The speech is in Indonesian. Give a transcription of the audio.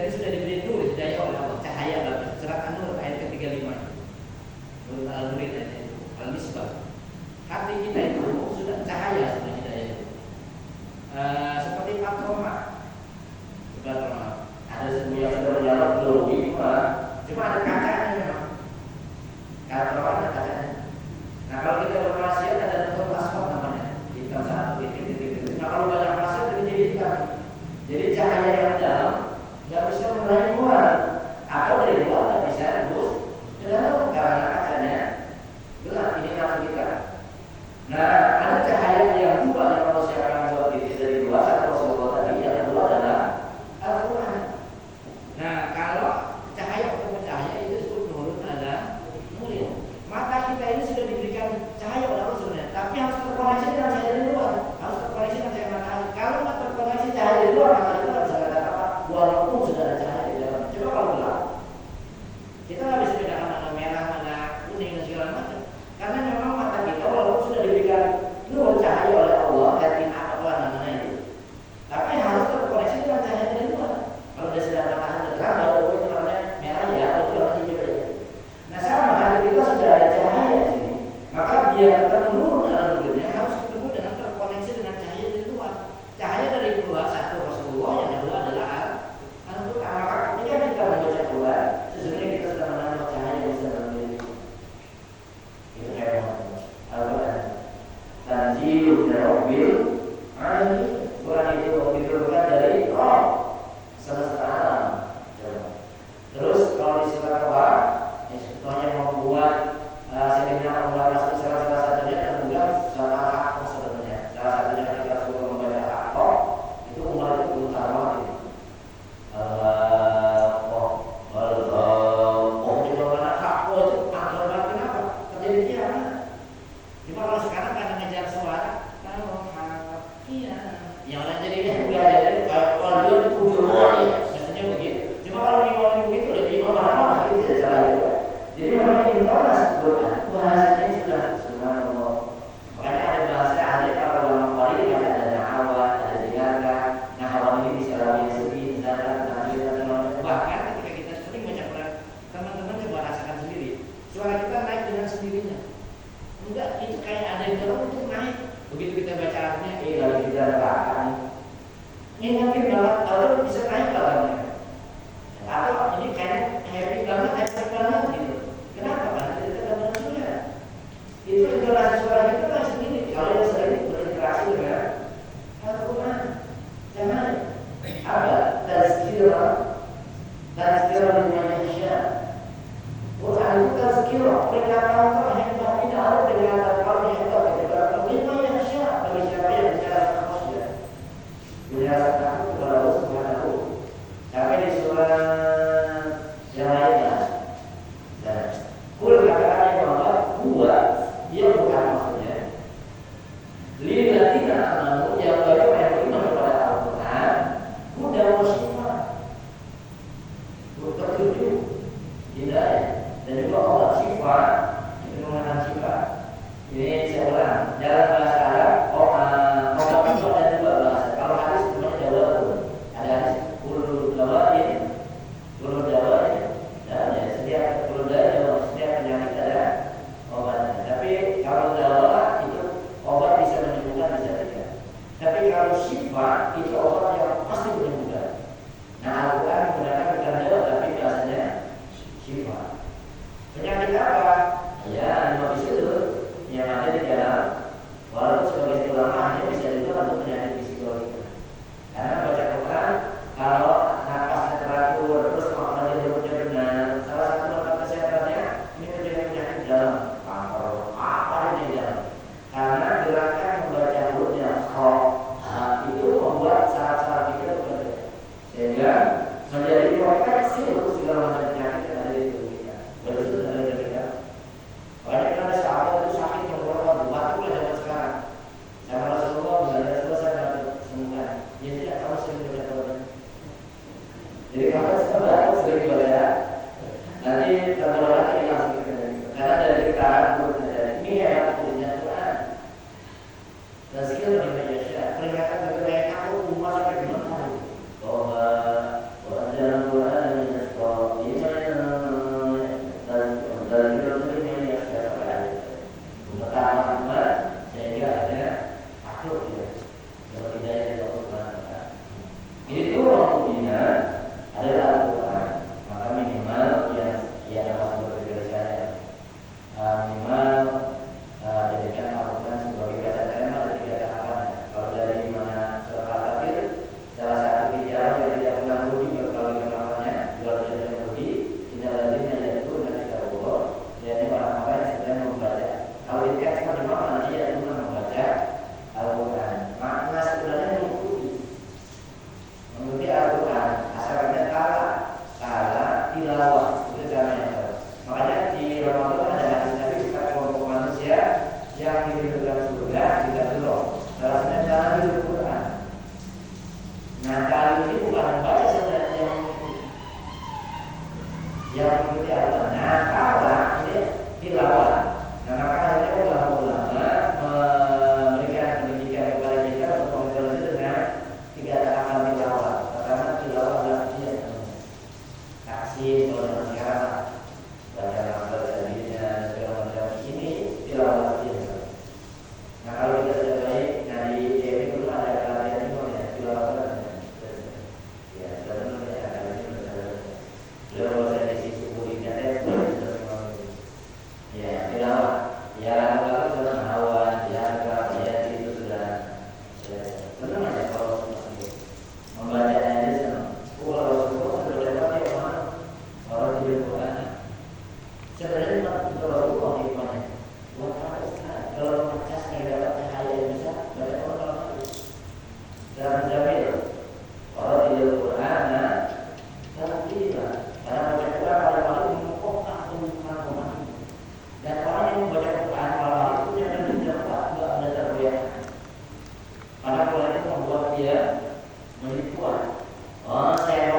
itu sudah diberi nur hidayah oleh Allah, cahaya bagus. Surat An-Nur ayat ke-35. Menurut Al-Murid ayat itu, Al-Misbah. Hati kita itu sudah cahaya sudah hidayah itu. Seperti Patroma. Ada sebuah yang sudah berjalan belum cuma ada kacanya memang. Kalau ada kacanya. Nah kalau kita bermaksiat ada bentuk asfalt namanya, hitam satu, titik. Nah kalau banyak maksiat jadi hitam. Jadi cahaya yang dalam nggak bisa menerangi luar, atau dari luar nggak bisa tembus ke dalam karena kacanya gelap. Ini nafsu kita. Nah ada cahaya yang dua yang manusia akan buat diri dari luar atau Rasulullah tadi yang kedua adalah Al-Quran. Nah kalau cahaya ketemu cahaya itu disebut nurun ada nurin. Mata kita ini sudah diberikan cahaya oleh Allah sebenarnya, tapi harus terkoneksi dengan cahaya dari luar, harus terkoneksi dengan cahaya matahari. Kalau nggak terkoneksi cahaya dari luar, maka itu nggak bisa kata-kata walaupun sudah ada cahaya di dalam. Coba kalau gelap, kita nggak bisa bedakan mana merah, mana kuning dan segala macam, karena memang mata kita walaupun sudah diberikan nur cahaya oleh Allah, retina apa namanya itu, tapi harus terkoneksi dengan cahaya dari luar. Kalau dia sudah matahari terang, baru itu namanya merah ya, atau itu namanya hijau ya. Nah sama hati kita sudah ada cahaya di sini, maka biar kita menurun dalam hidupnya harus ketemu dengan terkoneksi dengan cahaya dari luar. Cahaya dari luar satu Rasulullah, yang kedua adalah Al-Quran. Maka ketika kita membaca Quran, sesungguhnya kita sudah menambah cahaya yang bisa dalam diri. Itu kayak Al-Quran. Tanzilun min Rabbil Alamin. Quran itu diturunkan dari Roh semesta alam. Terus kalau di surat Toha, contohnya membuat seminar membahas salah satunya dan juga surat Al-Haqq sebenarnya. Salah satunya ketika Rasulullah membaca Al-Haqq, itu umat itu berusaha banget ini. Juga mana Haqq itu angker banget, kenapa? Terjadi kiamat. Cuma kalau sekarang karena ngejar suara, kalau iya, yang lain jadinya juga ada kalau dia itu biasanya begitu. Cuma kalau di begitu lebih marah-marah itu tidak salah juga. Jadi memang ini bahasanya sudah subhanallah. Makanya ada bahasa ada kalau dalam Qur'an ada nahwa, ada ziyarah. Nahwa ini disalahin sedih, misalkan tahdir dan bahkan ketika kita sering baca Quran, teman-teman coba rasakan sendiri. Suara kita naik dengan sendirinya. Enggak, itu kayak ada yang dorong untuk naik. Begitu kita baca artinya, lagi tidak ada apa-apa nih. Ingatin banget, atau bisa naik banget. Atau ini kayak happy banget, happy banget gitu. Kenapa? Karena kita dapat suara. Itu interaksi suara kita kan sendiri. Kalau yang sering berinteraksi dengan Al-Quran, jangan apa? Tazkirah dengan Isya. Quran itu tazkirah, peringatan terhebat. Tidak ada peringatan terhebat kepada dengan Isya bagi siapa yang bicara manusia. Bicara takut kepada Allah Subhanahu. Sampai di surat yang lainnya. Kul katakan bahwa dua dia bukan maksudnya lilladzina amanu yang baru yang beriman kepada Al-Quran huda wa shifa, petunjuk hidayah dan juga obat shifa, itu mengatakan shifa. Ini saya ulang dalam bahasa Arab obat itu ada dua bahasa. Kalau hadis namanya dawa, ada hadis kullu dawain dan ya setiap kullu dawa setiap penyakit ada obatnya. Tapi kalau dawa itu obat bisa menyembuhkan, bisa tidak. Tapi kalau shifa itu obat yang pasti menyembuhkan. Nah Al-Quran menggunakan bukan dawa tapi bahasanya shifa. Penyakit apa? Ya lima itu yang ada di dalam. Walaupun sebagai ulama hanya bisa juga untuk penyakit psikologis. Karena baca Quran kalau napasnya teratur terus maknanya dia benar, salah satu obat kesehatannya ini menjadi penyakit dalam kanker apa ini dalam. Karena gerakan membaca hurufnya itu membuat syarat-syarat kita berbeda, sehingga menjadi proteksi untuk segala macam penyakit yang ada di tubuh kita. Betul dari kita. Banyak yang ada sahabat itu sakit mengeluarkan batuk lah zaman sekarang. Sama Rasulullah misalnya selesai dapat sembuhkan. Dia tidak tahu sering baca Quran. Jadi kalau kita batuk sering baca, nanti tenggorokan ini langsung kita. Karena dari kita ini hebat punya Quran. Dan skill bagi manusia. Peringatan bagi mereka aku umur sampai gimana? Bahwa dalam Quran Menipuan. Oh, saya